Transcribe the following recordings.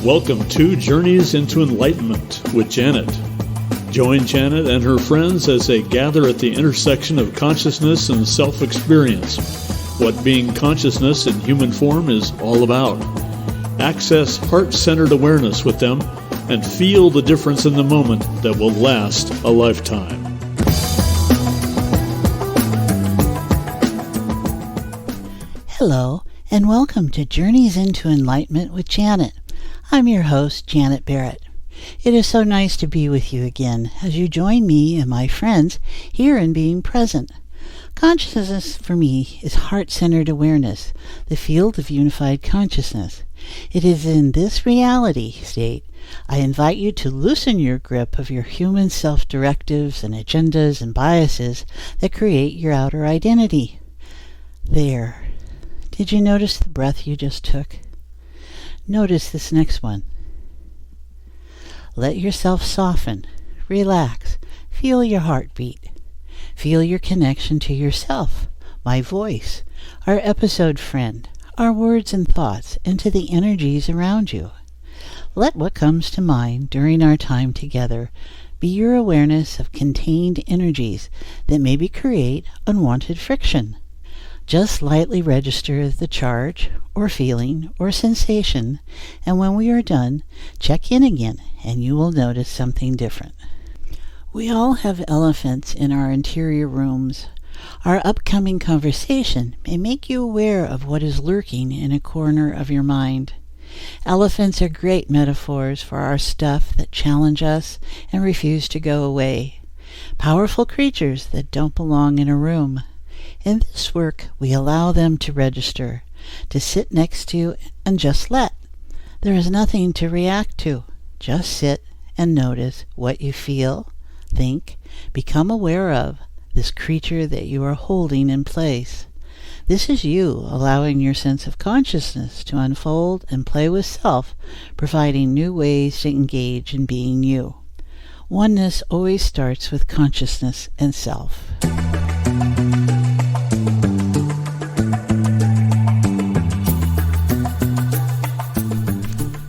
Welcome to Journeys into Enlightenment with Janet. Join Janet and her friends as they gather at the intersection of consciousness and self-experience, what being consciousness in human form is all about. Access heart-centered awareness with them and feel the difference in the moment that will last a lifetime. Hello, and welcome to Journeys into Enlightenment with Janet. I'm your host, Janet Barrett. It is so nice to be with you again as you join me and my friends here in being present. Consciousness for me is heart-centered awareness, the field of unified consciousness. It is in this reality state I invite you to loosen your grip of your human self-directives and agendas and biases that create your outer identity. There. Did you notice the breath you just took? Notice this next one. Let yourself soften, relax, feel your heartbeat. Feel your connection to yourself, my voice, our episode friend, our words and thoughts, and to the energies around you. Let what comes to mind during our time together be your awareness of contained energies that maybe create unwanted friction. Just lightly register the charge, or feeling, or sensation, and when we are done, check in again, and you will notice something different. We all have elephants in our interior rooms. Our upcoming conversation may make you aware of what is lurking in a corner of your mind. Elephants are great metaphors for our stuff that challenge us and refuse to go away. Powerful creatures that don't belong in a room. In this work, we allow them to register, to sit next to you and just let. There is nothing to react to. Just sit and notice what you feel, think, become aware of, this creature that you are holding in place. This is you allowing your sense of consciousness to unfold and play with self, providing new ways to engage in being you. Oneness always starts with consciousness and self.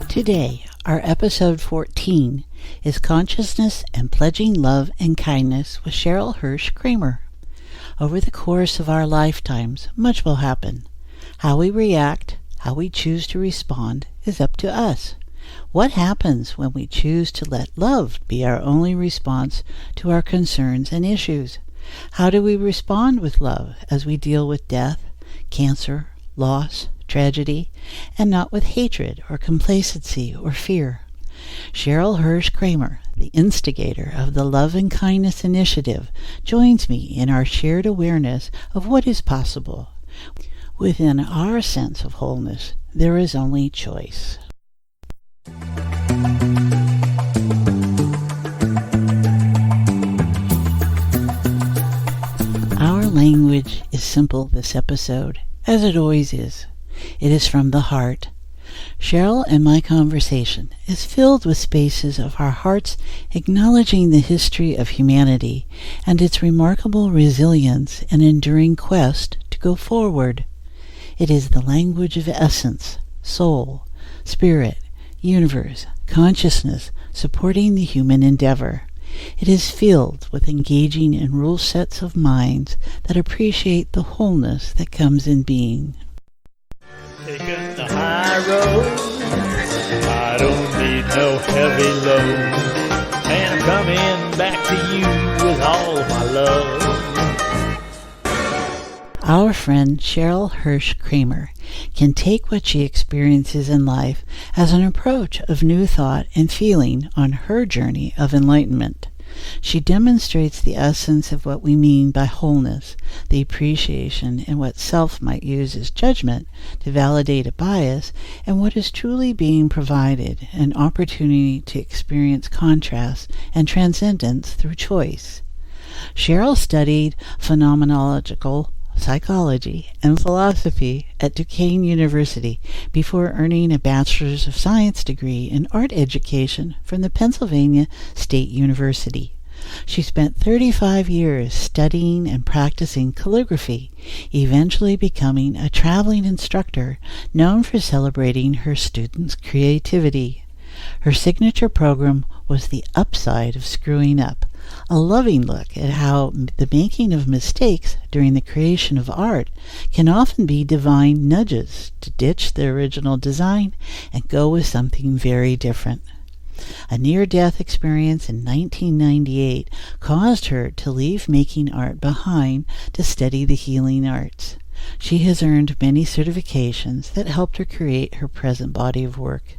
Today, our episode 14 is Consciousness and Pledging Love and Kindness with Sheryl Hirsch-Kramer. Over the course of our lifetimes, much will happen. How we react, how we choose to respond, is up to us. What happens when we choose to let love be our only response to our concerns and issues? How do we respond with love as we deal with death, cancer, loss, tragedy, and not with hatred or complacency or fear? Sheryl Hirsch-Kramer, the instigator of the Love and Kindness Initiative, joins me in our shared awareness of what is possible. Within our sense of wholeness, there is only choice. Our language is simple this episode, as it always is. It is from the heart. Sheryl and my conversation is filled with spaces of our hearts acknowledging the history of humanity and its remarkable resilience and enduring quest to go forward. It is the language of essence, soul, spirit, universe, consciousness, supporting the human endeavor. It is filled with engaging in rule sets of minds that appreciate the wholeness that comes in being. Taking the high road, I don't need no heavy load, and I'm coming back to you with all my love. Our friend Sheryl Hirsch-Kramer can take what she experiences in life as an approach of new thought and feeling on her journey of enlightenment. She demonstrates the essence of what we mean by wholeness, the appreciation in what self might use as judgment to validate a bias, and what is truly being provided, an opportunity to experience contrast and transcendence through choice. Sheryl studied phenomenological psychology and philosophy at Duquesne University before earning a Bachelor's of Science degree in art education from the Pennsylvania State University. She spent 35 years studying and practicing calligraphy, eventually becoming a traveling instructor known for celebrating her students' creativity. Her signature program was The Upside of Screwing Up, a loving look at how the making of mistakes during the creation of art can often be divine nudges to ditch the original design and go with something very different. A near-death experience in 1998 caused her to leave making art behind to study the healing arts. She has earned many certifications that helped her create her present body of work.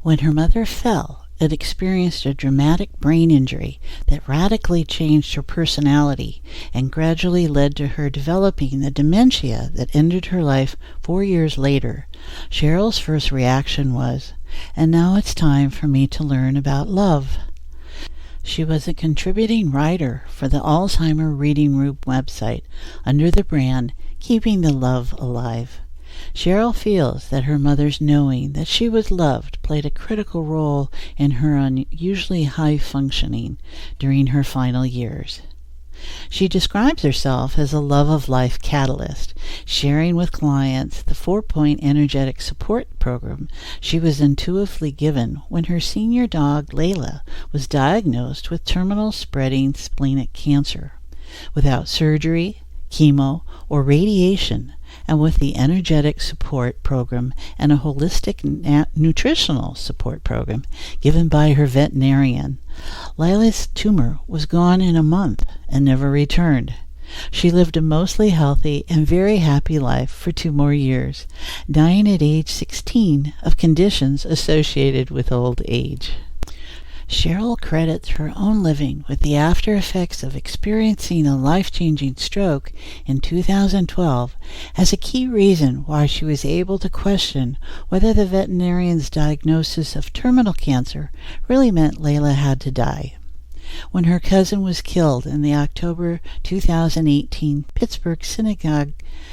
When her mother fell and experienced a dramatic brain injury that radically changed her personality and gradually led to her developing the dementia that ended her life 4 years later, Sheryl's first reaction was, "And now it's time for me to learn about love." She was a contributing writer for the Alzheimer Reading Room website under the brand Keeping the Love Alive. Sheryl feels that her mother's knowing that she was loved played a critical role in her unusually high functioning during her final years. She describes herself as a love of life catalyst, sharing with clients the 4-point energetic support program she was intuitively given when her senior dog Layla was diagnosed with terminal spreading splenic cancer. Without surgery, chemo, or radiation, and with the energetic support program and a holistic nutritional support program given by her veterinarian, Lila's tumor was gone in a month and never returned. She lived a mostly healthy and very happy life for 2 more years, dying at age 16 of conditions associated with old age. Sheryl credits her own living with the after effects of experiencing a life-changing stroke in 2012 as a key reason why she was able to question whether the veterinarian's diagnosis of terminal cancer really meant Layla had to die. When her cousin was killed in the October 2018 Pittsburgh synagogue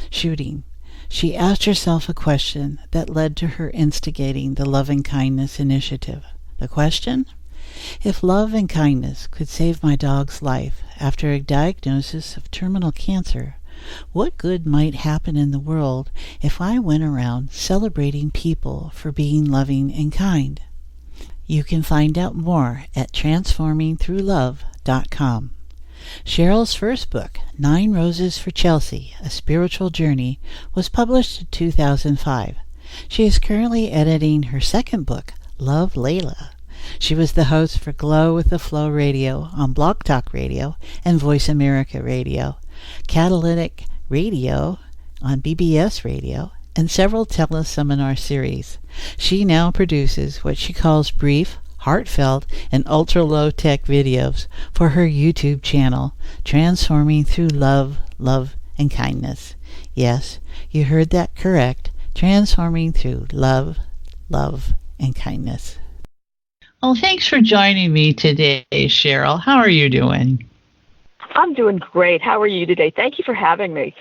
shooting, she asked herself a question that led to her instigating the Love and Kindness initiative. The question? If love and kindness could save my dog's life after a diagnosis of terminal cancer, what good might happen in the world if I went around celebrating people for being loving and kind? You can find out more at transformingthroughlove.com. Sheryl's first book, 9 Roses for Chelsea, A Spiritual Journey, was published in 2005. She is currently editing her second book, Love Layla. She was the host for Glow with the Flow Radio on Blog Talk Radio and Voice America Radio, Catalytic Radio on BBS Radio, and several teleseminar series. She now produces what she calls brief, heartfelt, and ultra-low-tech videos for her YouTube channel, Transforming Through Love, Love, and Kindness. Yes, you heard that correct. Transforming Through Love, Love, and Kindness. Well, thanks for joining me today, Sheryl. How are you doing? I'm doing great. How are you today? Thank you for having me.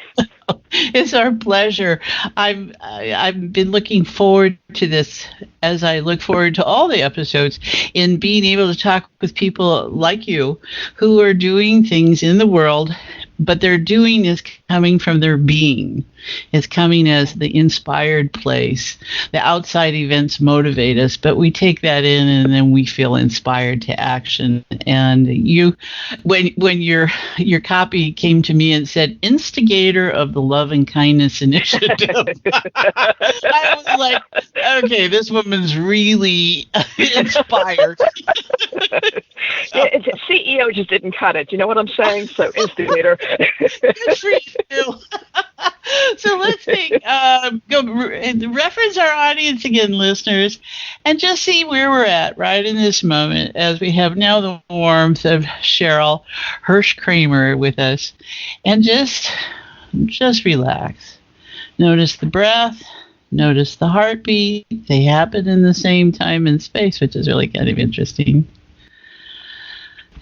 It's our pleasure. I've been looking forward to this, as I look forward to all the episodes, in being able to talk with people like you who are doing things in the world, but their doing is coming from their being. It's coming as the inspired place. The outside events motivate us, but we take that in and then we feel inspired to action. And you, when your copy came to me and said, instigator of the Love and Kindness Initiative, I was like, okay, this woman's really inspired. Yeah, CEO just didn't cut it. You know what I'm saying? So instigator. Good for you. So let's reference our audience again, listeners, and just see where we're at right in this moment as we have now the warmth of Sheryl Hirsch-Kramer with us. And just relax. Notice the breath. Notice the heartbeat. They happen in the same time and space, which is really kind of interesting.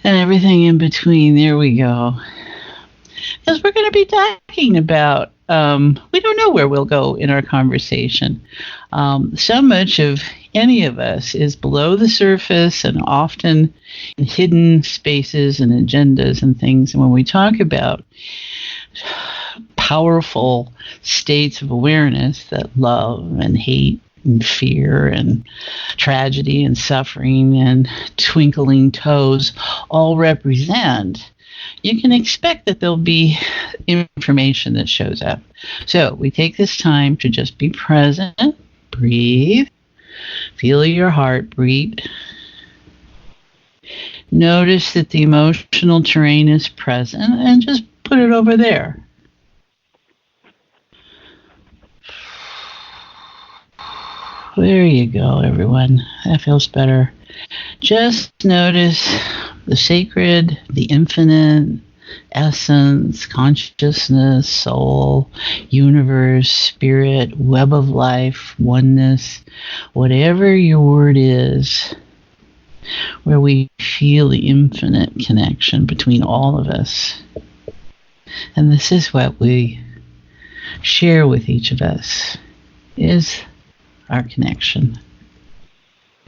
And everything in between. There we go. Because we're going to be talking about we don't know where we'll go in our conversation. So much of any of us is below the surface and often in hidden spaces and agendas and things. And when we talk about powerful states of awareness that love and hate and fear and tragedy and suffering and twinkling toes all represent, you can expect that there'll be information that shows up. So we take this time to just be present, breathe, feel your heart beat. Notice that the emotional terrain is present and just put it over there. There you go, everyone. That feels better. Just notice the sacred, the infinite, essence, consciousness, soul, universe, spirit, web of life, oneness, whatever your word is, where we feel the infinite connection between all of us. And this is what we share with each of us, is our connection.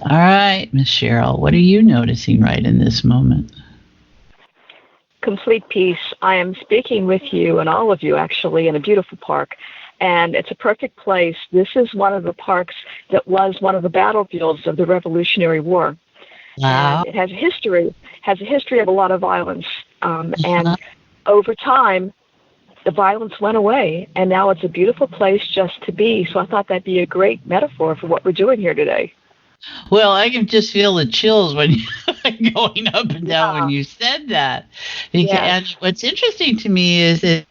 All right, Miss Sheryl, what are you noticing right in this moment? Complete peace. I am speaking with you and all of you actually in a beautiful park, and it's a perfect place. This is one of the parks that was one of the battlefields of the Revolutionary War. Wow. And it has a history of a lot of violence, and over time the violence went away, and now it's a beautiful place just to be. So I thought that'd be a great metaphor for what we're doing here today. Well, I can just feel the chills when going up and down when you said that. And what's interesting to me is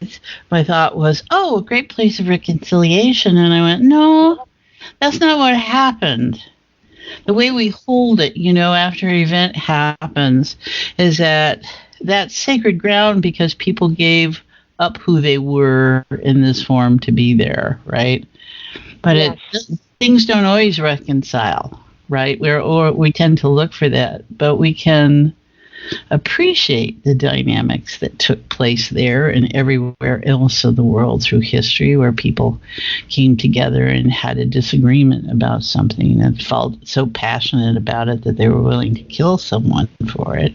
my thought was, a great place of reconciliation. And I went, no, that's not what happened. The way we hold it, after an event happens, is that that's sacred ground because people gave up who they were in this form to be there, right? But things don't always reconcile. Right? We tend to look for that, but we can appreciate the dynamics that took place there and everywhere else of the world through history, where people came together and had a disagreement about something and felt so passionate about it that they were willing to kill someone for it.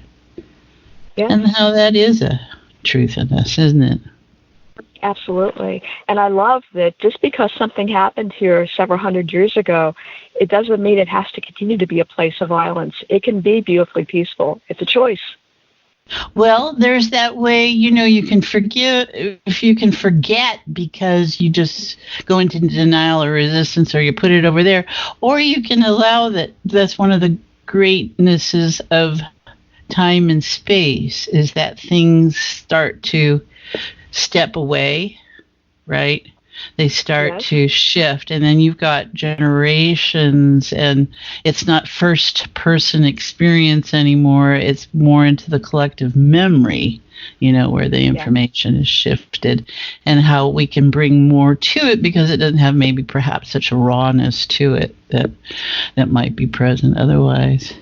Yeah. And how that is a truth in us, isn't it? Absolutely. And I love that just because something happened here several hundred years ago, it doesn't mean it has to continue to be a place of violence. It can be beautifully peaceful. It's a choice. Well, there's that way, you can forgive, if you can forget because you just go into denial or resistance or you put it over there, or you can allow that. That's one of the greatnesses of time and space, is that things start to step away, right? They start to shift, and then you've got generations, and it's not first person experience anymore. It's more into the collective memory, where the information is shifted, and how we can bring more to it because it doesn't have maybe perhaps such a rawness to it that might be present otherwise.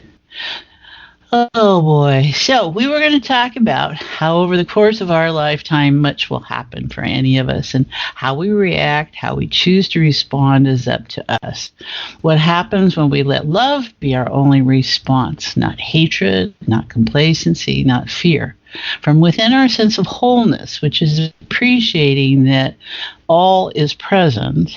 Oh boy. So we were going to talk about how over the course of our lifetime much will happen for any of us, and how we react, how we choose to respond is up to us. What happens when we let love be our only response, not hatred, not complacency, not fear. From within our sense of wholeness, which is appreciating that all is present,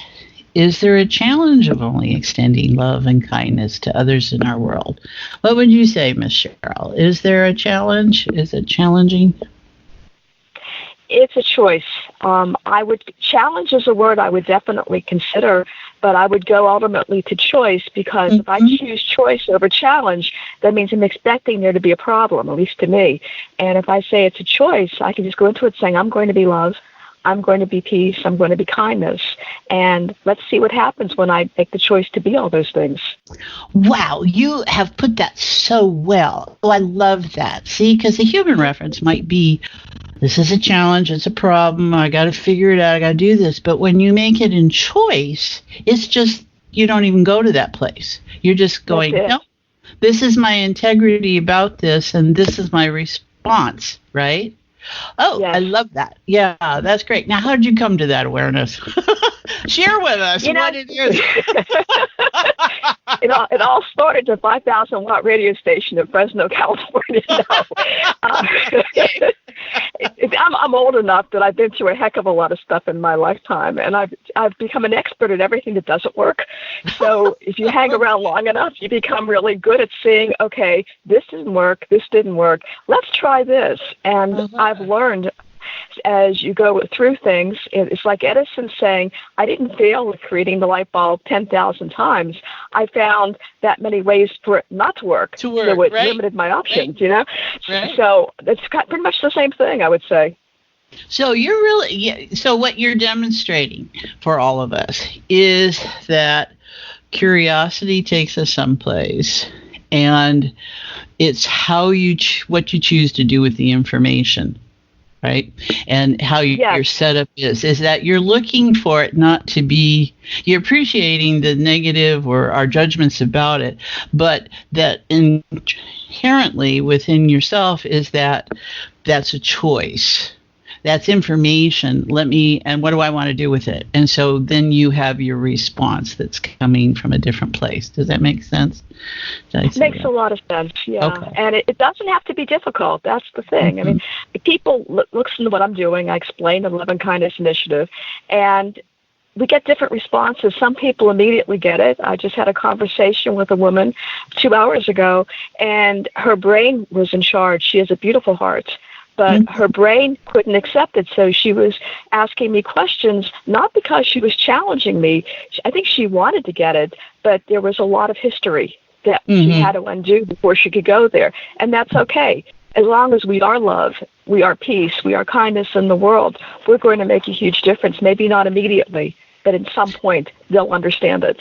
is there a challenge of only extending love and kindness to others in our world? What would you say, Miss Sheryl? Is there a challenge? Is it challenging? It's a choice. Challenge is a word I would definitely consider, but I would go ultimately to choice, because if I choose choice over challenge, that means I'm expecting there to be a problem, at least to me. And if I say it's a choice, I can just go into it saying, I'm going to be love, I'm going to be peace, I'm going to be kindness, and let's see what happens when I make the choice to be all those things. Wow, you have put that so well. Oh, I love that. See, because the human reference might be, this is a challenge, it's a problem, I got to figure it out, I got to do this. But when you make it in choice, it's just, you don't even go to that place. You're just going, no, this is my integrity about this, and this is my response, right? Oh, Yes. I love that. Yeah, that's great. Now, how did you come to that awareness? Share with us what it is. It all started at a 5,000 watt radio station in Fresno, California. I'm old enough that I've been through a heck of a lot of stuff in my lifetime, and I've become an expert at everything that doesn't work. So if you hang around long enough, you become really good at seeing, okay, this didn't work, this didn't work. Let's try this. And I've learned as you go through things, it's like Edison saying, I didn't fail at creating the light bulb 10,000 times. I found that many ways for it not to work. So it limited my options, Right. So it's pretty much the same thing, I would say. So so what you're demonstrating for all of us is that curiosity takes us someplace, and it's how what you choose to do with the information. Right? And how your setup is that you're looking for it not to be, you're appreciating the negative or our judgments about it, but that inherently within yourself is that's a choice. That's information. And what do I want to do with it? And so then you have your response that's coming from a different place. Does that make sense? It makes a lot of sense, yeah. Okay. And it doesn't have to be difficult. That's the thing. Mm-hmm. I mean, if people listen to what I'm doing, I explain the Love and Kindness Initiative, and we get different responses. Some people immediately get it. I just had a conversation with a woman 2 hours ago, and her brain was in charge. She has a beautiful heart. But her brain couldn't accept it, so she was asking me questions, not because she was challenging me. I think she wanted to get it, but there was a lot of history that she had to undo before she could go there. And that's okay. As long as we are love, we are peace, we are kindness in the world, we're going to make a huge difference. Maybe not immediately, but at some point they'll understand it.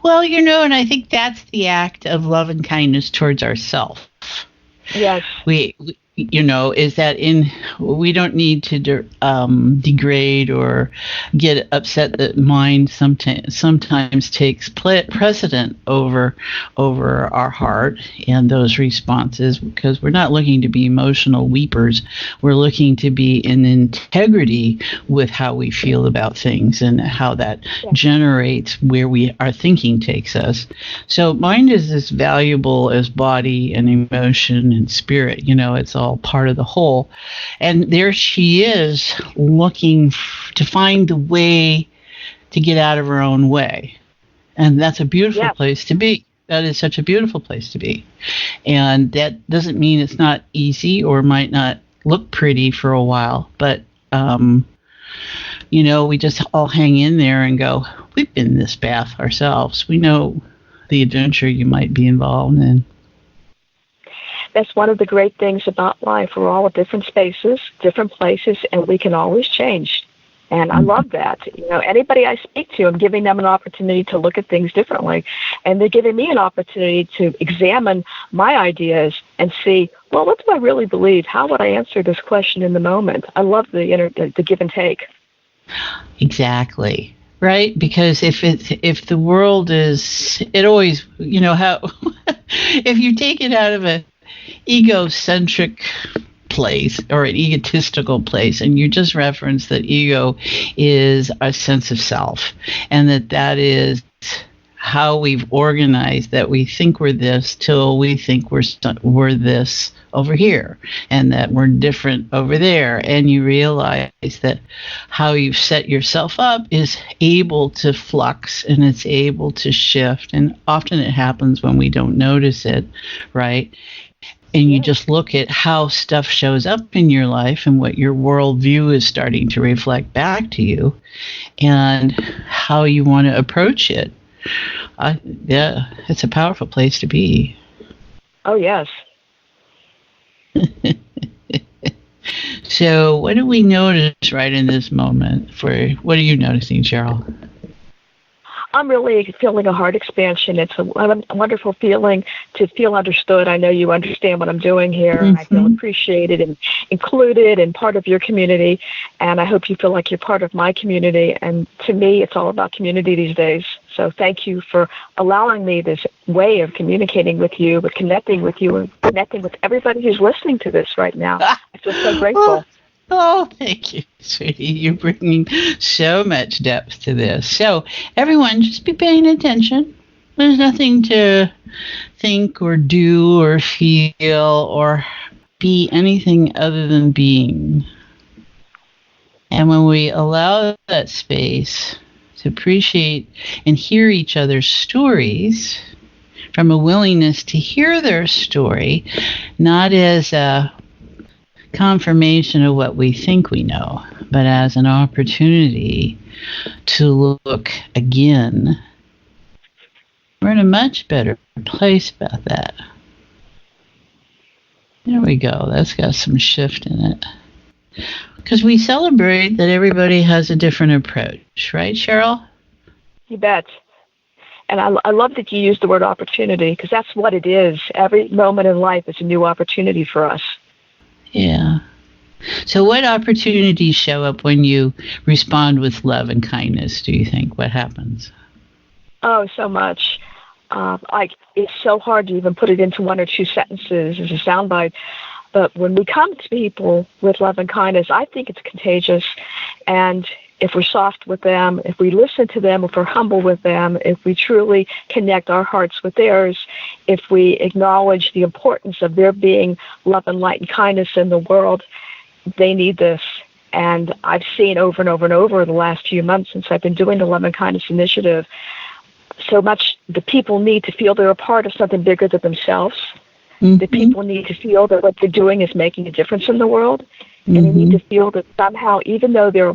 Well, and I think that's the act of love and kindness towards ourselves. Yes. We is that we don't need to degrade or get upset that mind sometimes takes precedent over our heart and those responses, because we're not looking to be emotional weepers. We're looking to be in integrity with how we feel about things and how that generates where our thinking takes us. So mind is as valuable as body and emotion and spirit. It's all part of the whole. And there she is looking to find the way to get out of her own way. And that's a beautiful place to be. That is such a beautiful place to be. And that doesn't mean it's not easy or might not look pretty for a while. But, we just all hang in there and go, we've been in this bath ourselves. We know the adventure you might be involved in. That's one of the great things about life. We're all at different spaces, different places, and we can always change. And I love that. Anybody I speak to, I'm giving them an opportunity to look at things differently. And they're giving me an opportunity to examine my ideas and see, well, what do I really believe? How would I answer this question in the moment? I love the give and take. Exactly. Right? Because if the world is, it always, how, if you take it out of a egocentric place or an egotistical place, and you just reference that ego is a sense of self, and that is how we've organized that we think we're this till we think we're this over here, and that we're different over there, and you realize that how you've set yourself up is able to flux and it's able to shift, and often it happens when we don't notice it, right? And you just look at how stuff shows up in your life and what your worldview is starting to reflect back to you and how you want to approach it. It's a powerful place to be. Oh, yes. So what do we notice right in this moment? What are you noticing, Sheryl? I'm really feeling a heart expansion. It's a wonderful feeling to feel understood. I know you understand what I'm doing here. Mm-hmm. I feel appreciated and included and part of your community. And I hope you feel like you're part of my community. And to me, it's all about community these days. So thank you for allowing me this way of communicating with you, but connecting with you and connecting with everybody who's listening to this right now. I feel so grateful. Oh, thank you, sweetie. You're bringing so much depth to this. So, everyone, just be paying attention. There's nothing to think or do or feel or be anything other than being. And when we allow that space to appreciate and hear each other's stories from a willingness to hear their story, not as a confirmation of what we think we know, but as an opportunity to look again, we're in a much better place about that. There we go. That's got some shift in it. Because we celebrate that everybody has a different approach, right, Sheryl? You bet. And I love that you used the word opportunity, because that's what it is. Every moment in life is a new opportunity for us. Yeah. So what opportunities show up when you respond with love and kindness, do you think? What happens? Oh, so much. It's so hard to even put it into one or two sentences as a soundbite. But when we come to people with love and kindness, I think it's contagious. And if we're soft with them, if we listen to them, if we're humble with them, if we truly connect our hearts with theirs, if we acknowledge the importance of there being love and light and kindness in the world, they need this. And I've seen over and over and over the last few months since I've been doing the Love and Kindness Initiative, so much the people need to feel they're a part of something bigger than themselves. Mm-hmm. The people need to feel that what they're doing is making a difference in the world. Mm-hmm. And they need to feel that somehow, even though they're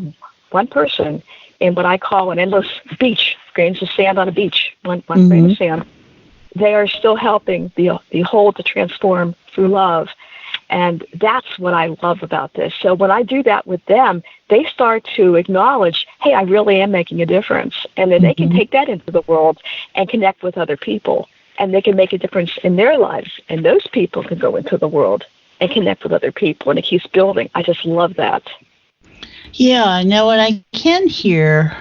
one person in what I call an endless beach, grains of sand on a beach, one mm-hmm. grain of sand, they are still helping the whole to transform through love. And that's what I love about this. So when I do that with them, they start to acknowledge, hey, I really am making a difference. And then they can take that into the world and connect with other people. And they can make a difference in their lives. And those people can go into the world and connect with other people. And it keeps building. I just love that. Yeah, now what I can hear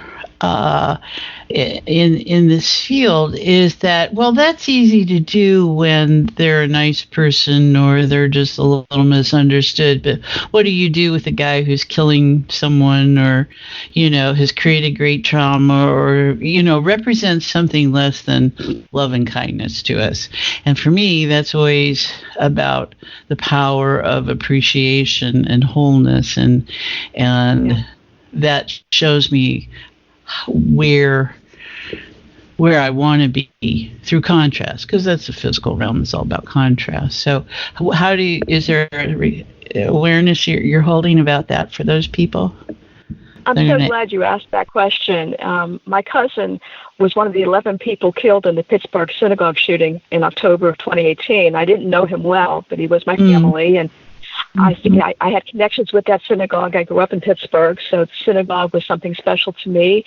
in this field is that, well, that's easy to do when they're a nice person or they're just a little misunderstood. But what do you do with a guy who's killing someone or, has created great trauma or, represents something less than love and kindness to us? And for me, that's always about the power of appreciation and wholeness, and that shows me where I want to be through contrast, because that's the physical realm. It's all about contrast. So is there awareness you're holding about that for those people? I'm so glad you asked that question. My cousin was one of the 11 people killed in the Pittsburgh synagogue shooting in October of 2018. I didn't know him well, but he was my family, and I think I had connections with that synagogue. I grew up in Pittsburgh, so the synagogue was something special to me.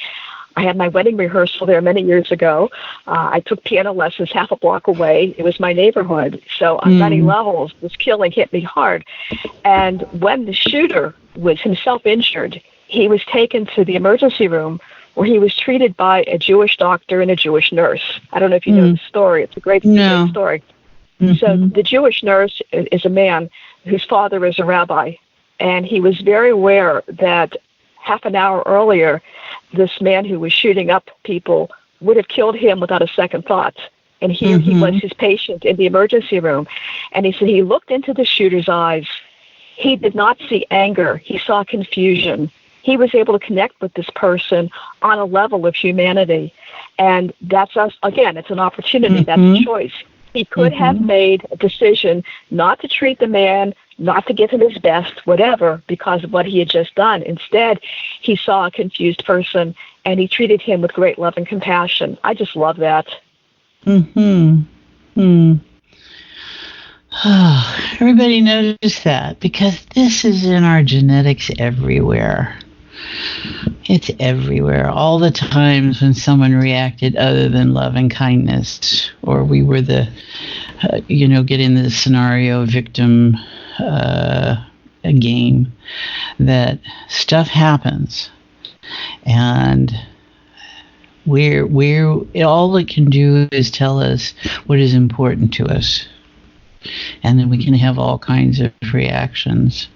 I had my wedding rehearsal there many years ago. I took piano lessons half a block away. It was my neighborhood. So on many levels, this killing hit me hard. And when the shooter was himself injured, he was taken to the emergency room where he was treated by a Jewish doctor and a Jewish nurse. I don't know if you know the story. It's a great story. Mm-hmm. So the Jewish nurse is a man whose father is a rabbi, and he was very aware that half an hour earlier, this man who was shooting up people would have killed him without a second thought. And here he was, his patient in the emergency room. And he said he looked into the shooter's eyes. He did not see anger. He saw confusion. He was able to connect with this person on a level of humanity. And that's us, again, it's an opportunity. That's a choice. He could have made a decision not to treat the man, not to give him his best, whatever, because of what he had just done. Instead, he saw a confused person, and he treated him with great love and compassion. I just love that. Everybody notice that, because this is in our genetics everywhere. It's everywhere. All the times when someone reacted other than love and kindness, or we were the, get in the scenario victim game, that stuff happens. And We're all it can do is tell us what is important to us, and then we can have all kinds of reactions.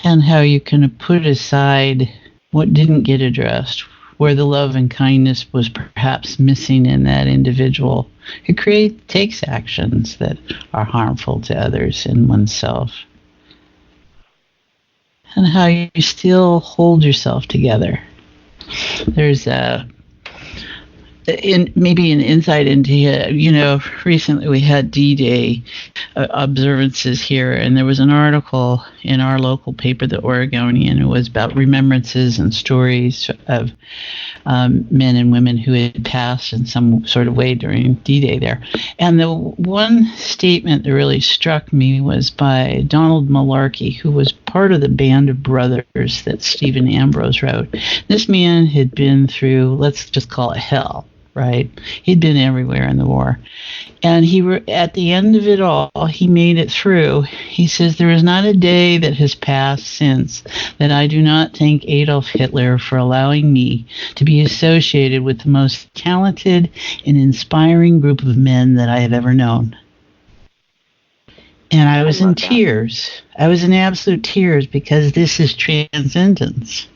And how you can put aside what didn't get addressed, where the love and kindness was perhaps missing in that individual. It takes actions that are harmful to others and oneself. And how you still hold yourself together. There's maybe an insight into, recently we had D-Day observances here, and there was an article in our local paper, the Oregonian. It was about remembrances and stories of men and women who had passed in some sort of way during D-Day there. And the one statement that really struck me was by Donald Malarkey, who was part of the band of brothers that Stephen Ambrose wrote. This man had been through, let's just call it hell. Right, he'd been everywhere in the war, and at the end of it all, he made it through. He says, "There is not a day that has passed since that I do not thank Adolf Hitler for allowing me to be associated with the most talented and inspiring group of men that I have ever known." And I was in tears. I was in absolute tears, because this is transcendence.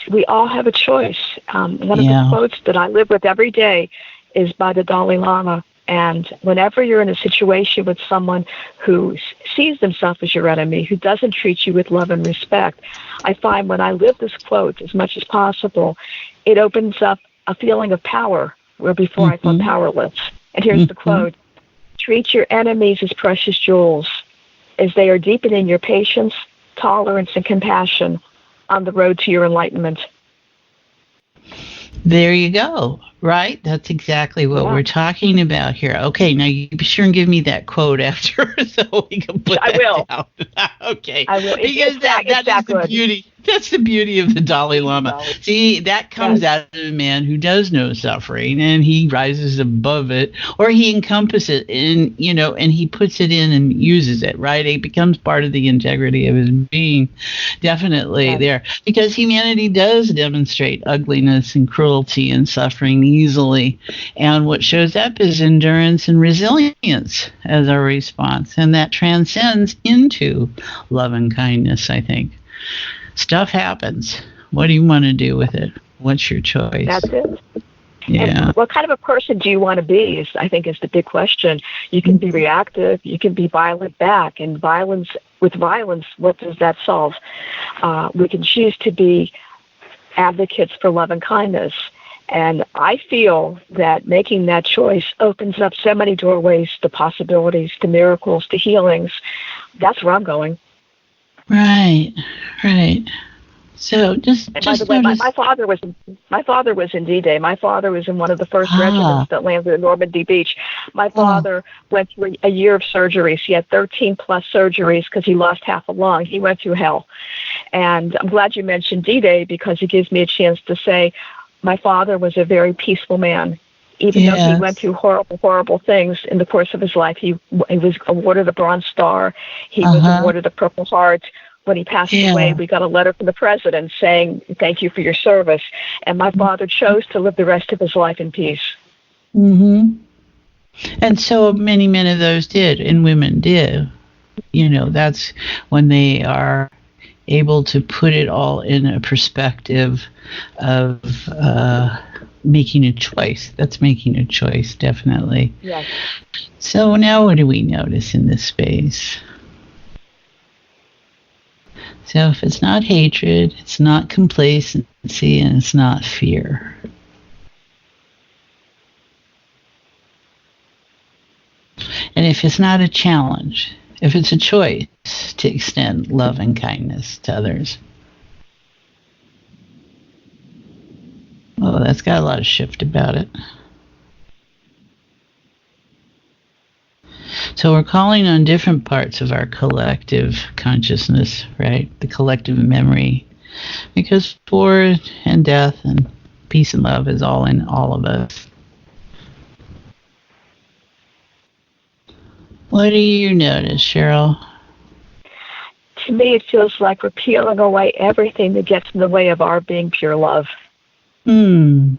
We all have a choice. One of the quotes that I live with every day is by the Dalai Lama. And whenever you're in a situation with someone who sees themselves as your enemy, who doesn't treat you with love and respect, I find when I live this quote as much as possible, it opens up a feeling of power where before I felt powerless. And here's the quote: "Treat your enemies as precious jewels, as they are deepening your patience, tolerance, and compassion on the road to your enlightenment." There you go. Right? That's exactly what we're talking about here. Okay, now you be sure and give me that quote after so we can put that down. Okay. I will. Because that's the beauty. That's the beauty of the Dalai Lama. See, that comes out of a man who does know suffering, and he rises above it, or he encompasses it in, and he puts it in and uses it, right? It becomes part of the integrity of his being, definitely there. Because humanity does demonstrate ugliness and cruelty and suffering easily, and what shows up is endurance and resilience as our response, and that transcends into love and kindness, I think. Stuff happens. What do you want to do with it? What's your choice? That's it. Yeah. And what kind of a person do you want to be is the big question. You can be reactive. You can be violent back. And with violence, what does that solve? We can choose to be advocates for love and kindness. And I feel that making that choice opens up so many doorways to possibilities, to miracles, to healings. That's where I'm going. Right. So just by the way, my father was in D-Day. My father was in one of the first regiments that landed at Normandy Beach. My father went through a year of surgeries. He had 13 plus surgeries because he lost half a lung. He went through hell. And I'm glad you mentioned D-Day, because it gives me a chance to say my father was a very peaceful man. Even though he went through horrible, horrible things in the course of his life, he was awarded a Bronze Star. He was awarded a Purple Heart. When he passed away, we got a letter from the president saying, "Thank you for your service." And my father chose to live the rest of his life in peace. Mm-hmm. And so many men of those did, and women did. That's when they are able to put it all in a perspective of making a choice. That's making a choice, definitely. Yes. So now what do we notice in this space? So if it's not hatred, it's not complacency, and it's not fear. And if it's not a challenge, if it's a choice to extend love and kindness to others, well, that's got a lot of shift about it. So we're calling on different parts of our collective consciousness, right? The collective memory. Because war and death and peace and love is all in all of us. What do you notice, Sheryl? to me, it feels like we're peeling away everything that gets in the way of our being pure love. Oh,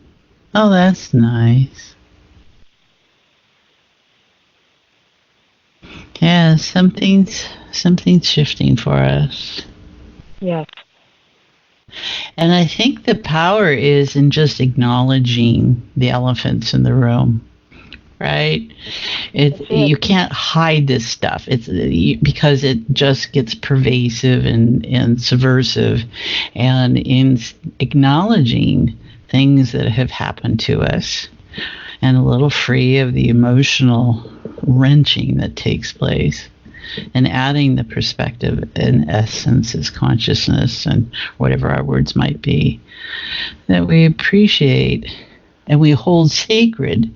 that's nice. Yeah, something's shifting for us. Yes. And I think the power is in just acknowledging the elephants in the room, right? You can't hide this stuff. Because it just gets pervasive and subversive. And in acknowledging things that have happened to us and a little free of the emotional wrenching that takes place, and adding the perspective in essence is consciousness and whatever our words might be, that we appreciate and we hold sacred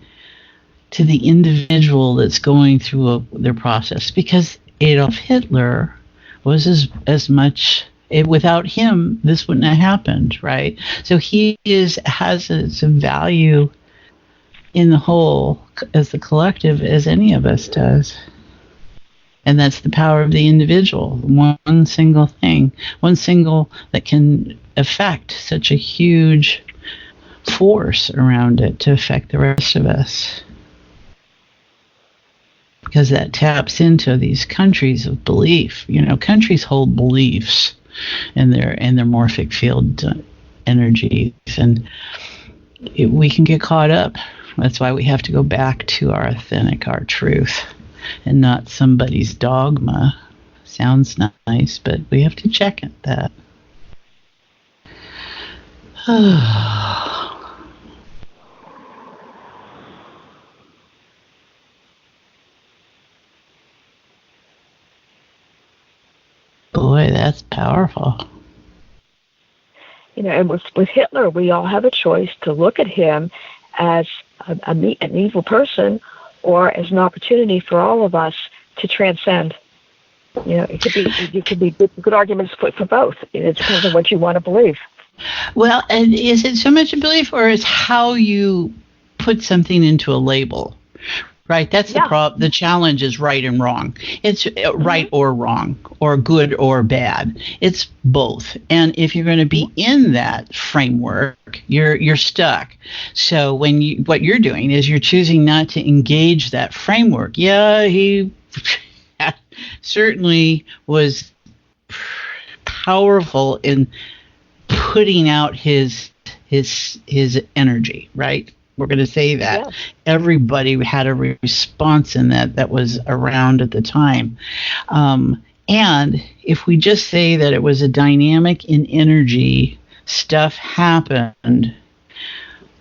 to the individual that's going through their process. Because Adolf Hitler was as much, without him, this wouldn't have happened, right? So he has a value in the whole, as the collective, as any of us does. And that's the power of the individual. One single thing, one single that can affect such a huge force around it to affect the rest of us. Because that taps into these countries of belief. You know, countries hold beliefs in their morphic field energies, and we can get caught up. That's why we have to go back to our authentic, our truth, and not somebody's dogma. Sounds nice, but we have to check at that. Boy, that's powerful. You know, and with Hitler, we all have a choice to look at him as an evil person, or as an opportunity for all of us to transcend. You know, it could be good arguments for both. It depends on what you want to believe. Well, and is it so much a belief, or is how you put something into a label? Right, that's the problem. The challenge is right and wrong. It's right or wrong, or good or bad. It's both. And if you're going to be in that framework, you're stuck. So what you're doing is you're choosing not to engage that framework. Yeah, he certainly was powerful in putting out his energy, right? We're going to say that. Yeah. Everybody had a response in that was around at the time. And if we just say that it was a dynamic in energy, stuff happened,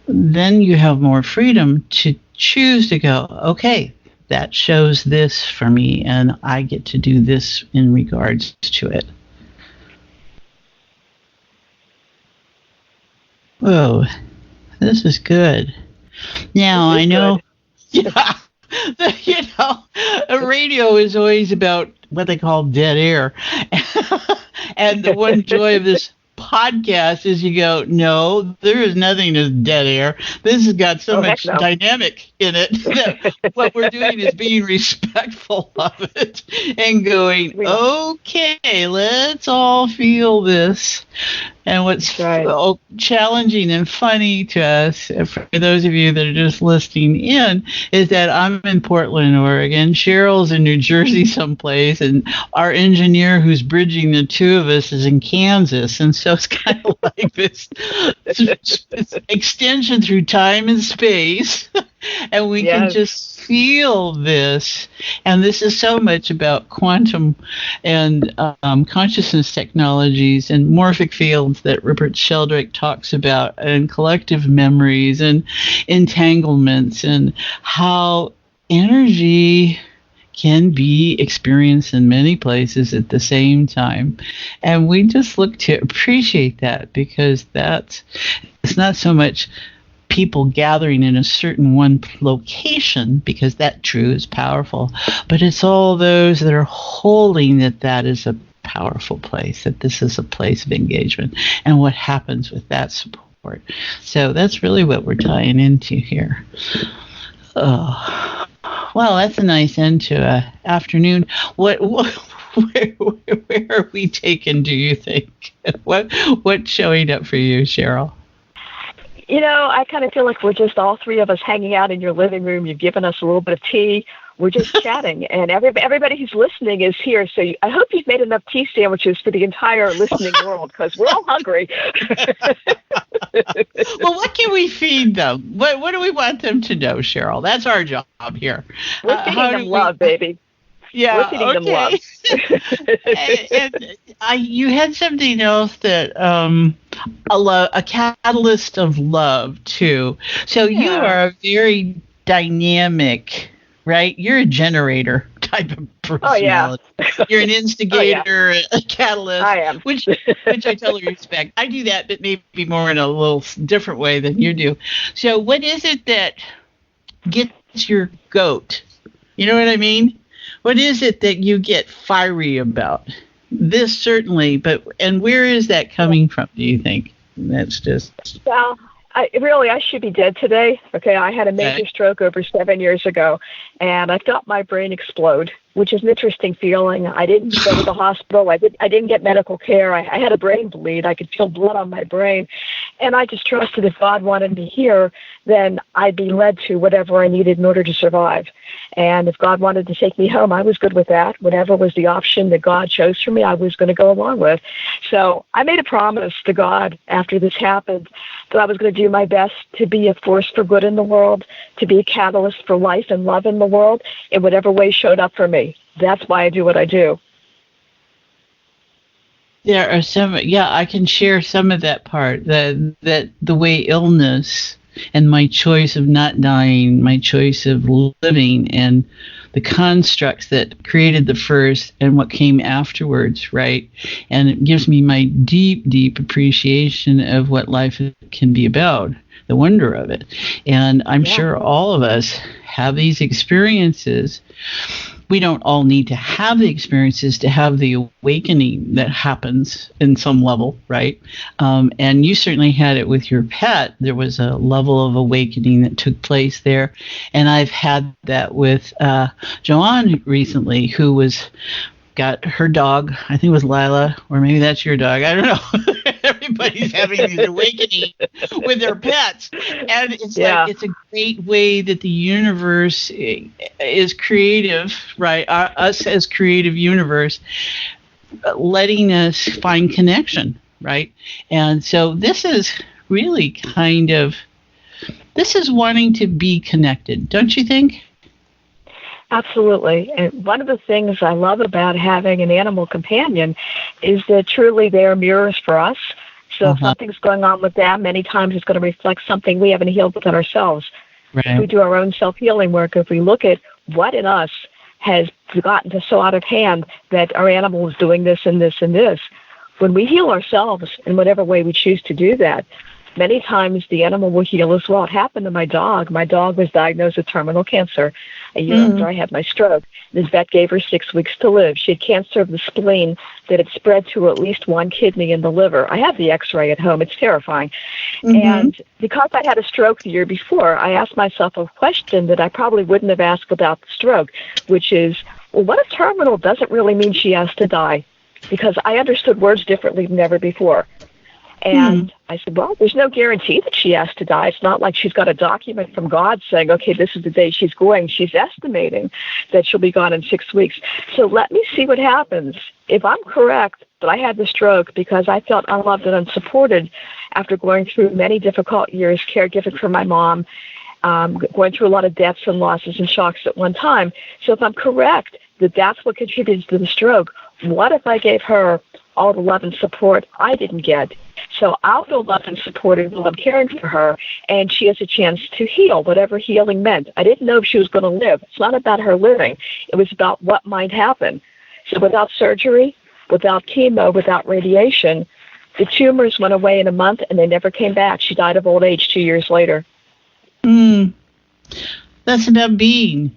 then you have more freedom to choose to go, okay, that shows this for me, and I get to do this in regards to it. Whoa, this is good. Now, I know, yeah, you know, radio is always about what they call dead air. And the one joy of this podcast is you go, no, there is nothing as dead air. This has got so much dynamic in it that what we're doing is being respectful of it and going, okay, let's all feel this. And what's challenging and funny to us, for those of you that are just listening in, is that I'm in Portland, Oregon. Cheryl's in New Jersey someplace, and our engineer who's bridging the two of us is in Kansas. And so it's kind of like this extension through time and space. And we can just feel this. And this is so much about quantum and consciousness technologies and morphic fields that Rupert Sheldrake talks about, and collective memories and entanglements, and how energy can be experienced in many places at the same time. And we just look to appreciate that, because it's not so much people gathering in a certain one location, because that true is powerful, but it's all those that are holding that is a powerful place, that this is a place of engagement, and what happens with that support. So that's really what we're tying into here. Oh, well, that's a nice end to an afternoon. What where are we taken, do you think? What's showing up for you, Sheryl? You know, I kind of feel like we're just all three of us hanging out in your living room. You've given us a little bit of tea. We're just chatting, and everybody who's listening is here. So I hope you've made enough tea sandwiches for the entire listening world, because we're all hungry. Well, what can we feed them? What do we want them to know, Sheryl? That's our job here. We're feeding them love, baby. Yeah, we're feeding them love. You had something else that a catalyst of love too. So you are a very dynamic, right? You're a generator type of personality. Oh, yeah. You're an instigator, a catalyst. I am. Which I totally respect. I do that, but maybe more in a little different way than you do. So what is it that gets your goat? You know what I mean? What is it that you get fiery about? This certainly, and where is that coming from, do you think? That's just... Well, I should be dead today. Okay, I had a major stroke over 7 years ago, and I felt my brain explode, which is an interesting feeling. I didn't go to the hospital. I didn't get medical care. I had a brain bleed. I could feel blood on my brain, and I just trusted if God wanted me here, then I'd be led to whatever I needed in order to survive. And if God wanted to take me home, I was good with that. Whatever was the option that God chose for me, I was going to go along with. So I made a promise to God after this happened that I was going to do my best to be a force for good in the world, to be a catalyst for life and love in the world in whatever way showed up for me. That's why I do what I do. There are some, I can share some of that part, that the way illness and my choice of not dying, my choice of living, and the constructs that created the first and what came afterwards, right? And it gives me my deep, deep appreciation of what life can be about, the wonder of it. And I'm sure all of us have these experiences. We don't all need to have the experiences to have the awakening that happens in some level, right? And you certainly had it with your pet. There was a level of awakening that took place there. And I've had that with Joanne recently, who got her dog, I think it was Lila, or maybe that's your dog, I don't know. Everybody's having these awakenings with their pets. And it's like, it's a great way that the universe is creative, right? Us as creative universe, letting us find connection, right? And so this is really this is wanting to be connected, don't you think? Absolutely. And one of the things I love about having an animal companion is that truly they are mirrors for us. So if something's going on with them, many times it's going to reflect something we haven't healed within ourselves. Right. If we do our own self-healing work, if we look at what in us has gotten so out of hand that our animal is doing this and this and this, when we heal ourselves in whatever way we choose to do that, many times the animal will heal as well. It happened to my dog. My dog was diagnosed with terminal cancer a year after I had my stroke. His vet gave her 6 weeks to live. She had cancer of the spleen that had spread to at least one kidney in the liver. I have the x-ray at home. It's terrifying. And because I had a stroke the year before, I asked myself a question that I probably wouldn't have asked without the stroke, which is, well, what if terminal doesn't really mean she has to die? Because I understood words differently than ever before. And I said, well, there's no guarantee that she has to die. It's not like she's got a document from God saying, okay, this is the day she's going. She's estimating that she'll be gone in 6 weeks. So let me see what happens. If I'm correct that I had the stroke because I felt unloved and unsupported after going through many difficult years, caregiving for my mom, going through a lot of deaths and losses and shocks at one time. So if I'm correct that that's what contributed to the stroke, what if I gave her all the love and support I didn't get? So I'll feel loved and supported while I'm caring for her, and she has a chance to heal, whatever healing meant. I didn't know if she was going to live. It's not about her living. It was about what might happen. So without surgery, without chemo, without radiation, the tumors went away in a month, and they never came back. She died of old age 2 years later. That's about being.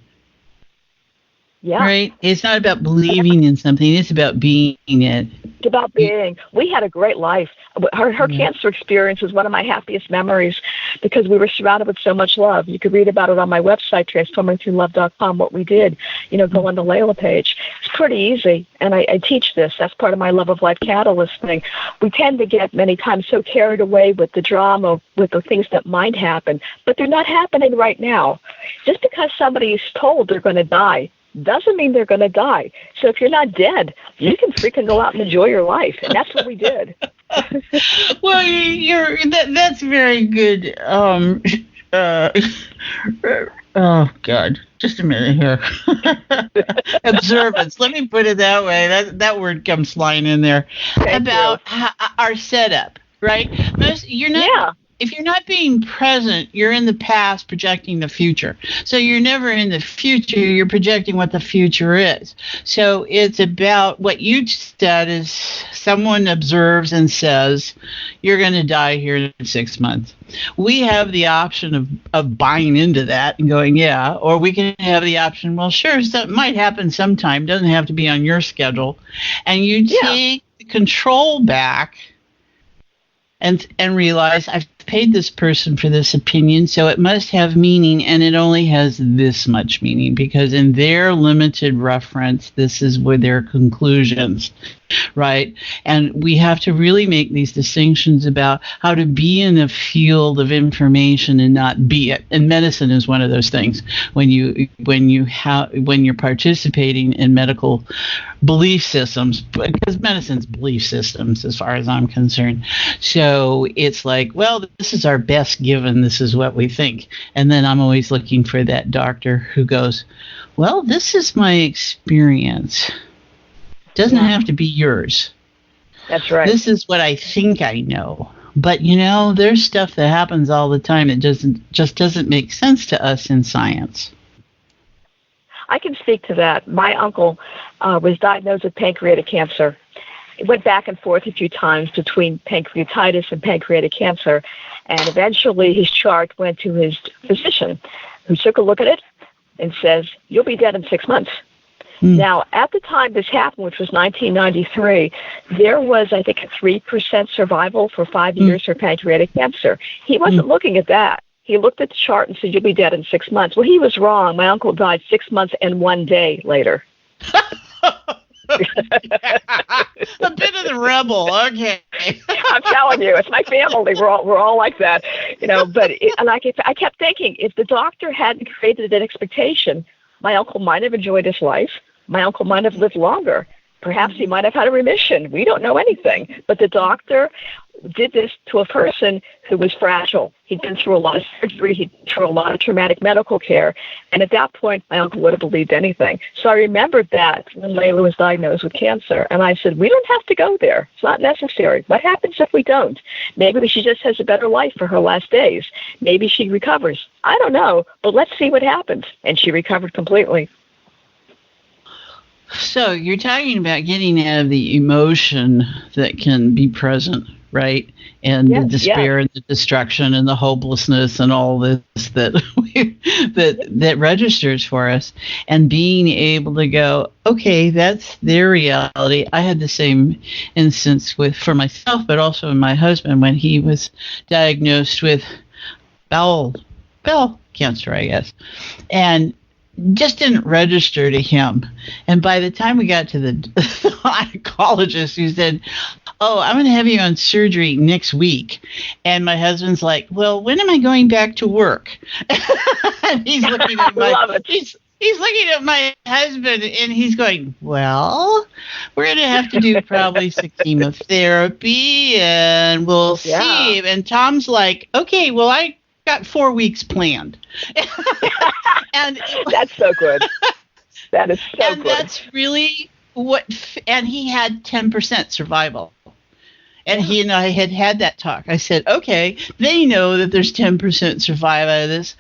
Yeah. Right? It's not about believing in something. It's about being it. It's about being. We had a great life. Her cancer experience is one of my happiest memories. because we were surrounded with so much love. You could read about it on my website, transformingthroughlove.com, what we did. Go on the Layla page. It's pretty easy, and I teach this. That's part of my Love of Life Catalyst thing. We tend to get many times so carried away with the drama, with the things that might happen, but they're not happening right now. Just because somebody is told they're going to die doesn't mean they're going to die. So if you're not dead, you can freaking go out and enjoy your life, and that's what we did. Well, that's very good. Oh God, just a minute here. Observance. Let me put it that way. That word comes flying in there. About our setup, right? You're not. Yeah. If you're not being present, you're in the past projecting the future. So you're never in the future, you're projecting what the future is. So it's about what you said is someone observes and says, you're going to die here in 6 months. We have the option of buying into that and going, yeah, or we can have the option, well, sure, that might happen sometime, doesn't have to be on your schedule. And you take the control back and realize I've paid this person for this opinion, so it must have meaning, and it only has this much meaning because in their limited reference, this is where their conclusions, right? And we have to really make these distinctions about how to be in a field of information and not be it. And medicine is one of those things. When you're participating in medical belief systems, because medicine's belief systems as far as I'm concerned. So it's like, well, this is our best given, this is what we think. And then I'm always looking for that doctor who goes, well, this is my experience. Doesn't have to be yours. That's right. This is what I think I know. But, there's stuff that happens all the time that just doesn't make sense to us in science. I can speak to that. My uncle was diagnosed with pancreatic cancer. It went back and forth a few times between pancreatitis and pancreatic cancer, and eventually his chart went to his physician, who took a look at it and says, you'll be dead in 6 months. Now, at the time this happened, which was 1993, there was, I think, a 3% survival for 5 years for pancreatic cancer. He wasn't looking at that. He looked at the chart and said, you'll be dead in 6 months. Well, he was wrong. My uncle died 6 months and 1 day later. A bit of the rebel, okay. I'm telling you, it's my family. We're all like that, But I kept thinking, if the doctor hadn't created an expectation, my uncle might have enjoyed his life. My uncle might have lived longer. Perhaps he might have had a remission. We don't know anything. But the doctor did this to a person who was fragile. He'd been through a lot of surgery. He'd been through a lot of traumatic medical care. And at that point, my uncle would have believed anything. So I remembered that when Layla was diagnosed with cancer. And I said, we don't have to go there. It's not necessary. What happens if we don't? Maybe she just has a better life for her last days. Maybe she recovers. I don't know. But let's see what happens. And she recovered completely. So you're talking about getting out of the emotion that can be present, right? And the despair and the destruction and the hopelessness and all this that registers for us, and being able to go, okay, that's their reality. I had the same instance for myself, but also in my husband when he was diagnosed with bowel cancer, I guess, and just didn't register to him. And by the time we got to the oncologist, who said, oh, I'm going to have you on surgery next week. And my husband's like, well, when am I going back to work? And he's looking at he's looking at my husband and he's going, well, we're going to have to do probably some chemotherapy and we'll see. And Tom's like, okay, well, I got 4 weeks planned. And that's so good. That is so and good. That's really and he had 10% survival. And he and I had that talk. I said, okay, they know that there's 10% survival out of this.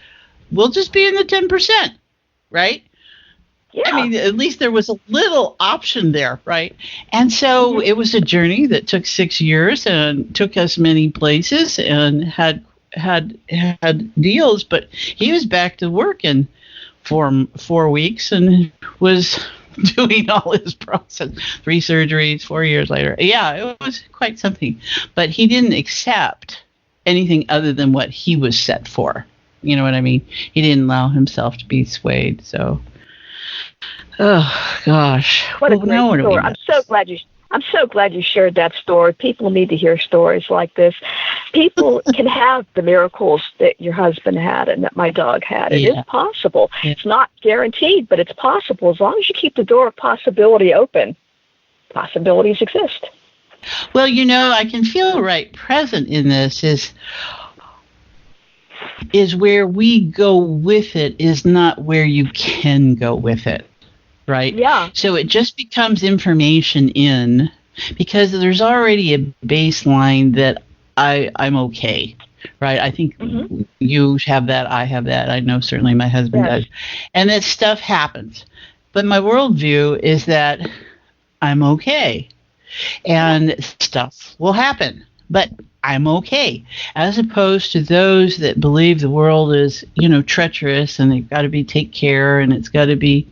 We'll just be in the 10%, right? Yeah. I mean, at least there was a little option there, right? And so it was a journey that took 6 years and took us many places and had deals, but he was back to work in 4 weeks and was doing all his process, 3 surgeries, 4 years later. Yeah, it was quite something. But he didn't accept anything other than what he was set for. You know what I mean? He didn't allow himself to be swayed. So, oh gosh, what a great story! I'm so glad you shared that story. People need to hear stories like this. People can have the miracles that your husband had and that my dog had. It is possible. Yeah. It's not guaranteed, but it's possible. As long as you keep the door of possibility open, possibilities exist. Well, you know, I can feel right present in this is where we go with it is not where you can go with it. Right? Yeah. So it just becomes information in, because there's already a baseline that I'm okay, right? I think you have that, I have that, I know certainly my husband does. And that stuff happens. But my worldview is that I'm okay. And stuff will happen. But I'm okay, as opposed to those that believe the world is, you know, treacherous and they've got to be take care and it's got to be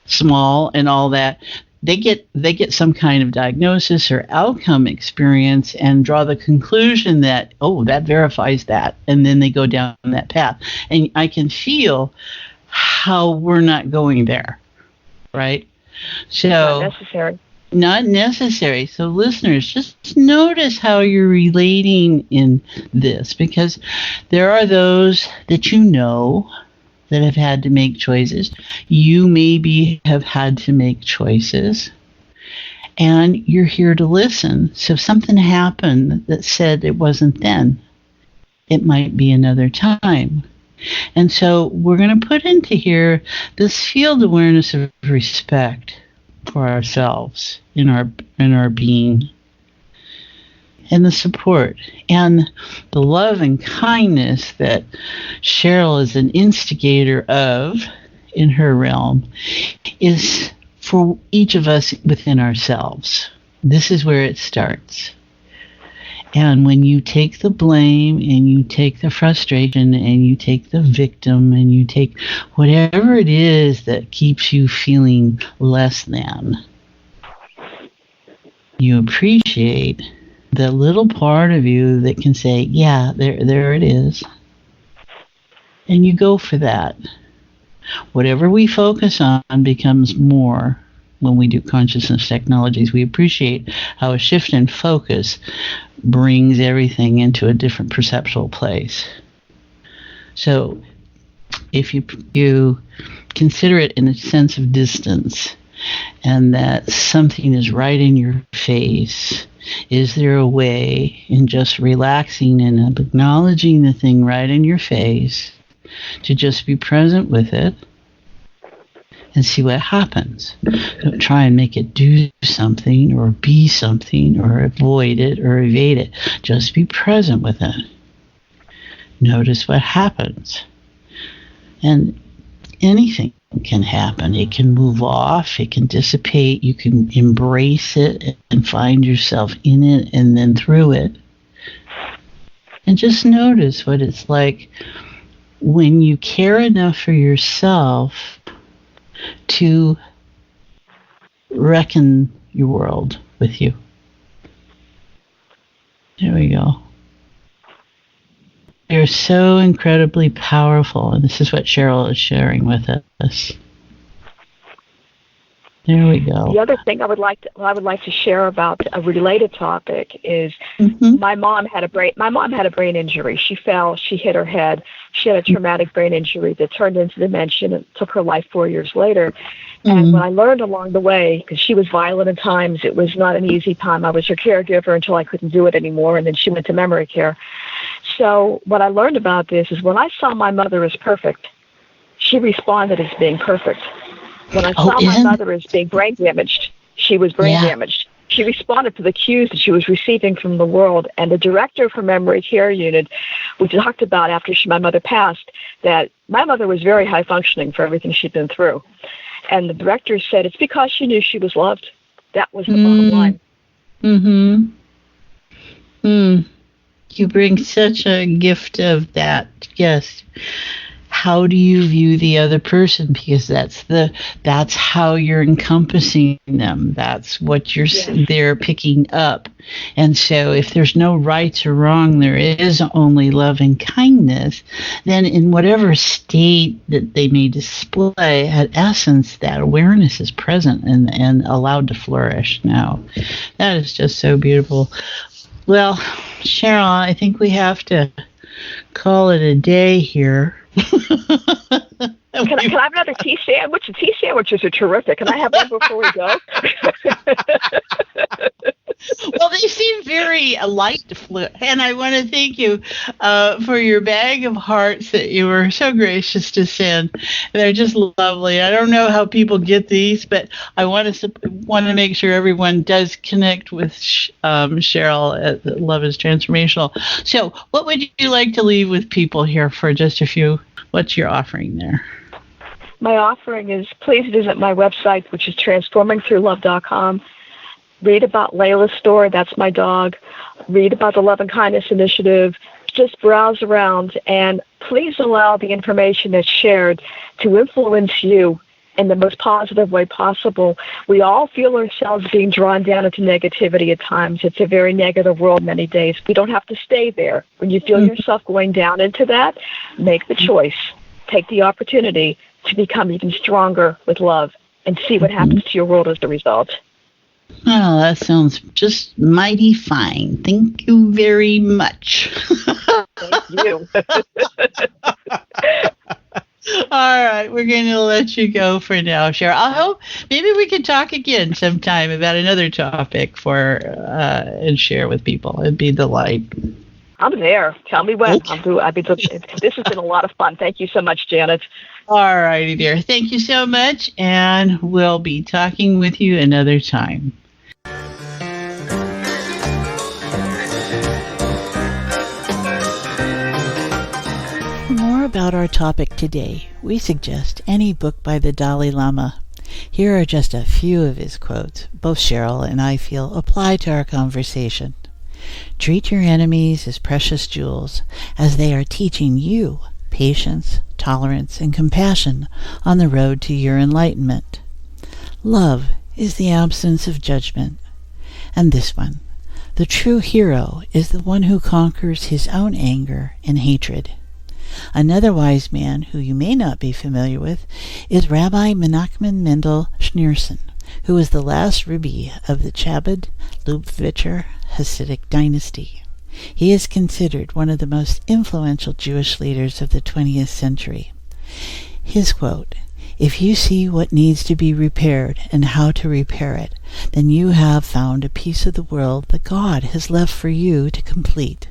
small and all that. They get some kind of diagnosis or outcome experience and draw the conclusion that, oh, that verifies that, and then they go down that path. And I can feel how we're not going there, right? So not necessary. Not necessary. So listeners, just notice how you're relating in this, because there are those that you know that have had to make choices. You maybe have had to make choices, and you're here to listen. So if something happened that said it wasn't then, it might be another time. And so we're going to put into here this field awareness of respect for ourselves in our being, and the support and the love and kindness that Sheryl is an instigator of in her realm is for each of us within ourselves. This is where it starts. And when you take the blame and you take the frustration and you take the victim and you take whatever it is that keeps you feeling less than, you appreciate the little part of you that can say, yeah, there it is. And you go for that. Whatever we focus on becomes more when we do consciousness technologies. We appreciate how a shift in focus brings everything into a different perceptual place. So if you consider it in a sense of distance, and that something is right in your face, is there a way in just relaxing and acknowledging the thing right in your face to just be present with it and see what happens? Don't try and make it do something or be something or avoid it or evade it. Just be present with it. Notice what happens. And anything can happen. It can move off. It can dissipate. You can embrace it and find yourself in it and then through it. And just notice what it's like when you care enough for yourself to reckon your world with you. There we go. You're so incredibly powerful, and this is what Sheryl is sharing with us. There we go. The other thing I would like to share about a related topic is my mom had a brain injury. She fell, she hit her head. She had a traumatic brain injury that turned into dementia and took her life 4 years later. And what I learned along the way, because she was violent at times, it was not an easy time. I was her caregiver until I couldn't do it anymore, and then she went to memory care. So what I learned about this is when I saw my mother as perfect, she responded as being perfect. When I saw my mother as being brain damaged, she was brain damaged. She responded to the cues that she was receiving from the world. And the director for Memory Care Unit, we talked about after my mother passed, that my mother was very high functioning for everything she'd been through. And the director said, it's because she knew she was loved. That was the bottom line. You bring such a gift of that. Yes. how do you view the other person? Because that's how you're encompassing them. That's what they're picking up. And so if there's no right or wrong, there is only love and kindness, then in whatever state that they may display, at essence, that awareness is present and allowed to flourish. Now, that is just so beautiful. Well, Sheryl, I think we have to call it a day here. Can I have another tea sandwich? The tea sandwiches are terrific. Can I have one before we go? Well, they seem very light, and I want to thank you for your bag of hearts that you were so gracious to send. They're just lovely. I don't know how people get these, but I want to make sure everyone does connect with Sheryl at Love is Transformational. So, what would you like to leave with people here for just a few? What's your offering there? My offering is please visit my website, which is transformingthroughlove.com. Read about Layla's story, that's my dog. Read about the Love and Kindness Initiative. Just browse around, and please allow the information that's shared to influence you in the most positive way possible. We all feel ourselves being drawn down into negativity at times. It's a very negative world many days. We don't have to stay there. When you feel yourself going down into that, make the choice. Take the opportunity to become even stronger with love and see what happens to your world as a result. Oh, that sounds just mighty fine. Thank you very much. Thank you. All right, we're going to let you go for now, Sheryl. I hope maybe we can talk again sometime about another topic and share with people. It'd be a delight. I'm there. Tell me when. Okay. This has been a lot of fun. Thank you so much, Janet. All righty, dear. Thank you so much, and we'll be talking with you another time. For more about our topic today, we suggest any book by the Dalai Lama. Here are just a few of his quotes. Both Sheryl and I feel apply to our conversation. Treat your enemies as precious jewels, as they are teaching you patience, tolerance, and compassion on the road to your enlightenment. Love is the absence of judgment. And this one, the true hero is the one who conquers his own anger and hatred. Another wise man who you may not be familiar with is Rabbi Menachem Mendel Schneerson, who was the last Rebbe of the Chabad-Lubavitcher Hasidic dynasty. He is considered one of the most influential Jewish leaders of the 20th century. His quote, "If you see what needs to be repaired and how to repair it, then you have found a piece of the world that God has left for you to complete.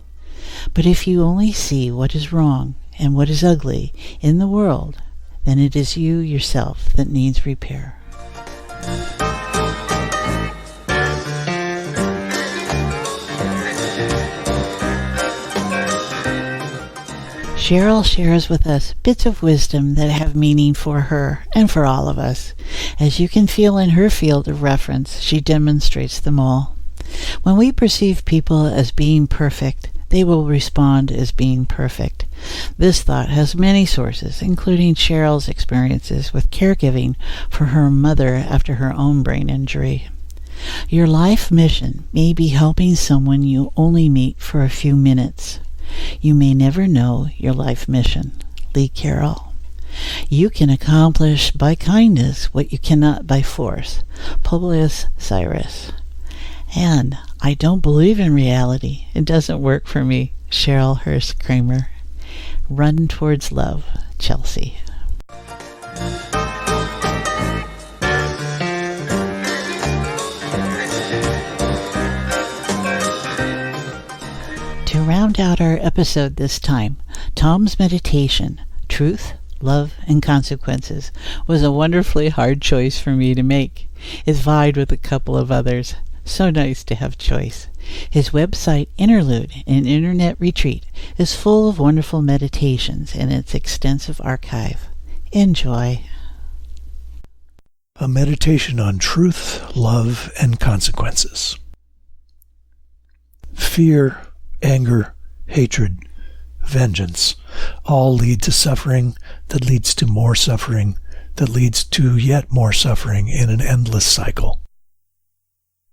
But if you only see what is wrong and what is ugly in the world, then it is you yourself that needs repair." Sheryl shares with us bits of wisdom that have meaning for her and for all of us. As you can feel in her field of reference, she demonstrates them all. When we perceive people as being perfect, they will respond as being perfect. This thought has many sources, including Sheryl's experiences with caregiving for her mother after her own brain injury. Your life mission may be helping someone you only meet for a few minutes. You may never know your life mission. Lee Carroll. You can accomplish by kindness what you cannot by force. Publius Cyrus. And I don't believe in reality. It doesn't work for me. Sheryl Hirsch-Kramer. Run towards love. Chelsea. To round out our episode this time, Tom's meditation, Truth, Love, and Consequences, was a wonderfully hard choice for me to make. It vied with a couple of others. So nice to have choice. His website, Interlude, an internet retreat, is full of wonderful meditations in its extensive archive. Enjoy. A meditation on truth, love, and consequences. Fear, anger, hatred, vengeance all lead to suffering, that leads to more suffering, that leads to yet more suffering in an endless cycle.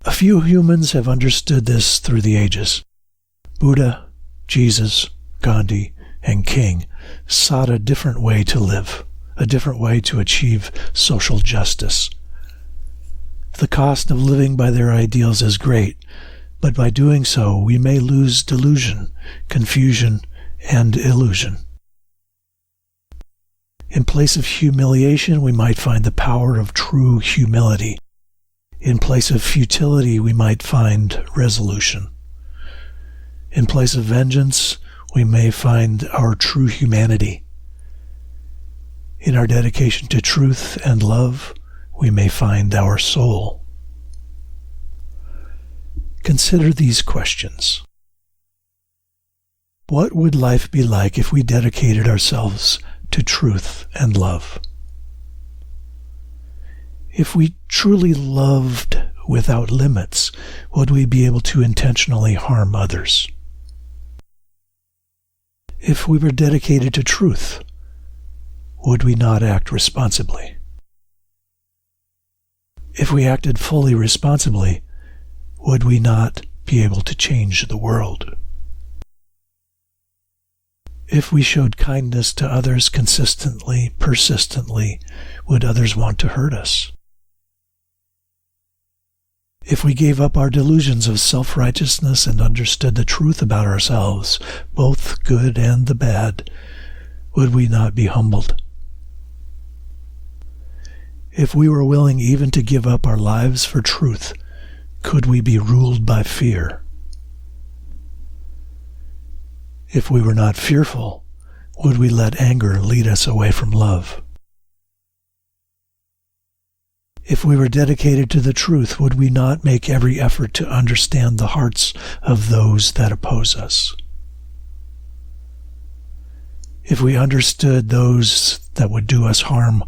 A few humans have understood this through the ages. Buddha, Jesus, Gandhi, and King sought a different way to live, a different way to achieve social justice. The cost of living by their ideals is great, but by doing so we may lose delusion, confusion, and illusion. In place of humiliation, we might find the power of true humility. In place of futility, we might find resolution. In place of vengeance, we may find our true humanity. In our dedication to truth and love, we may find our soul. Consider these questions. What would life be like if we dedicated ourselves to truth and love? If we truly loved without limits, would we be able to intentionally harm others? If we were dedicated to truth, would we not act responsibly? If we acted fully responsibly, would we not be able to change the world? If we showed kindness to others consistently, persistently, would others want to hurt us? If we gave up our delusions of self-righteousness and understood the truth about ourselves, both good and the bad, would we not be humbled? If we were willing even to give up our lives for truth, could we be ruled by fear? If we were not fearful, would we let anger lead us away from love? If we were dedicated to the truth, would we not make every effort to understand the hearts of those that oppose us? If we understood those that would do us harm,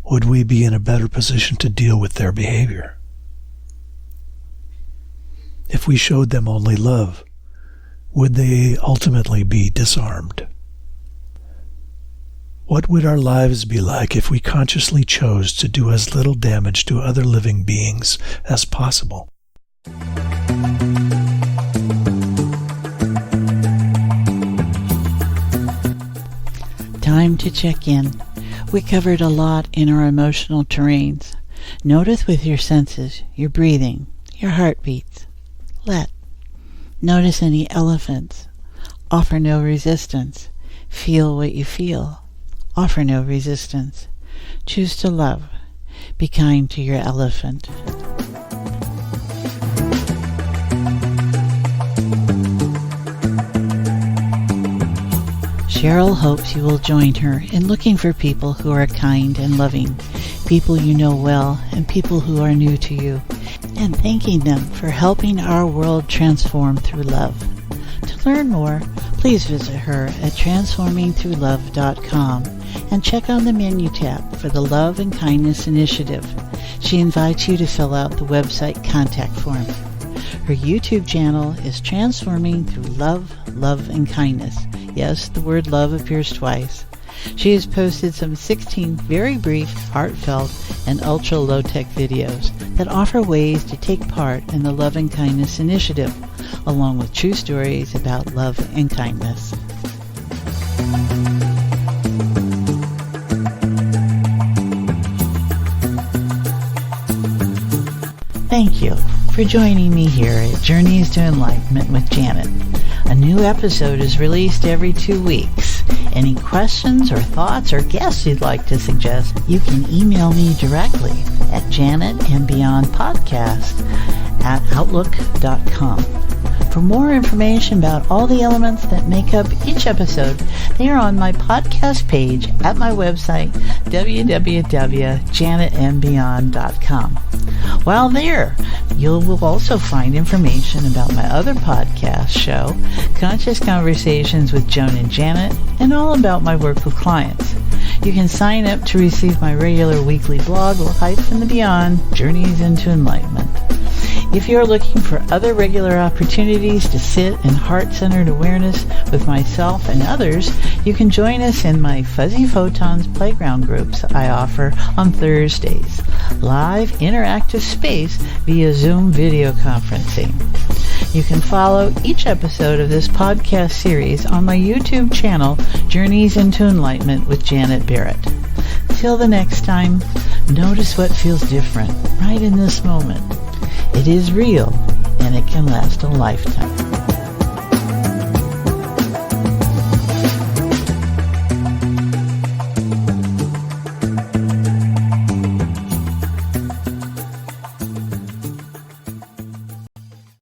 would we be in a better position to deal with their behavior? If we showed them only love, would they ultimately be disarmed? What would our lives be like if we consciously chose to do as little damage to other living beings as possible? Time to check in. We covered a lot in our emotional terrains. Notice with your senses, your breathing, your heartbeats. Let. Notice any elephants. Offer no resistance. Feel what you feel. Offer no resistance. Choose to love. Be kind to your elephant. Sheryl hopes you will join her in looking for people who are kind and loving, people you know well and people who are new to you, and thanking them for helping our world transform through love. To learn more, please visit her at transformingthroughlove.com and check on the menu tab for the Love and Kindness Initiative. She invites you to fill out the website contact form. Her YouTube channel is Transforming Through Love, Love, and Kindness. Yes, the word love appears twice. She has posted some 16 very brief, heartfelt, and ultra low-tech videos that offer ways to take part in the Love and Kindness Initiative, along with true stories about love and kindness. Thank you for joining me here at Journeys to Enlightenment with Janet. A new episode is released every 2 weeks. Any questions or thoughts or guests you'd like to suggest, you can email me directly at janetandbeyondpodcast@outlook.com. For more information about all the elements that make up each episode, they are on my podcast page at my website, www.janetandbeyond.com. While there, you will also find information about my other podcast show, Conscious Conversations with Joan and Janet, and all about my work with clients. You can sign up to receive my regular weekly blog, Life in the Beyond, Journeys into Enlightenment. If you're looking for other regular opportunities to sit in heart-centered awareness with myself and others, you can join us in my Fuzzy Photons playground groups I offer on Thursdays. Live interactive space via Zoom video conferencing. You can follow each episode of this podcast series on my YouTube channel, Journeys into Enlightenment with Janet Barrett. Till the next time, notice what feels different right in this moment. It is real, and it can last a lifetime.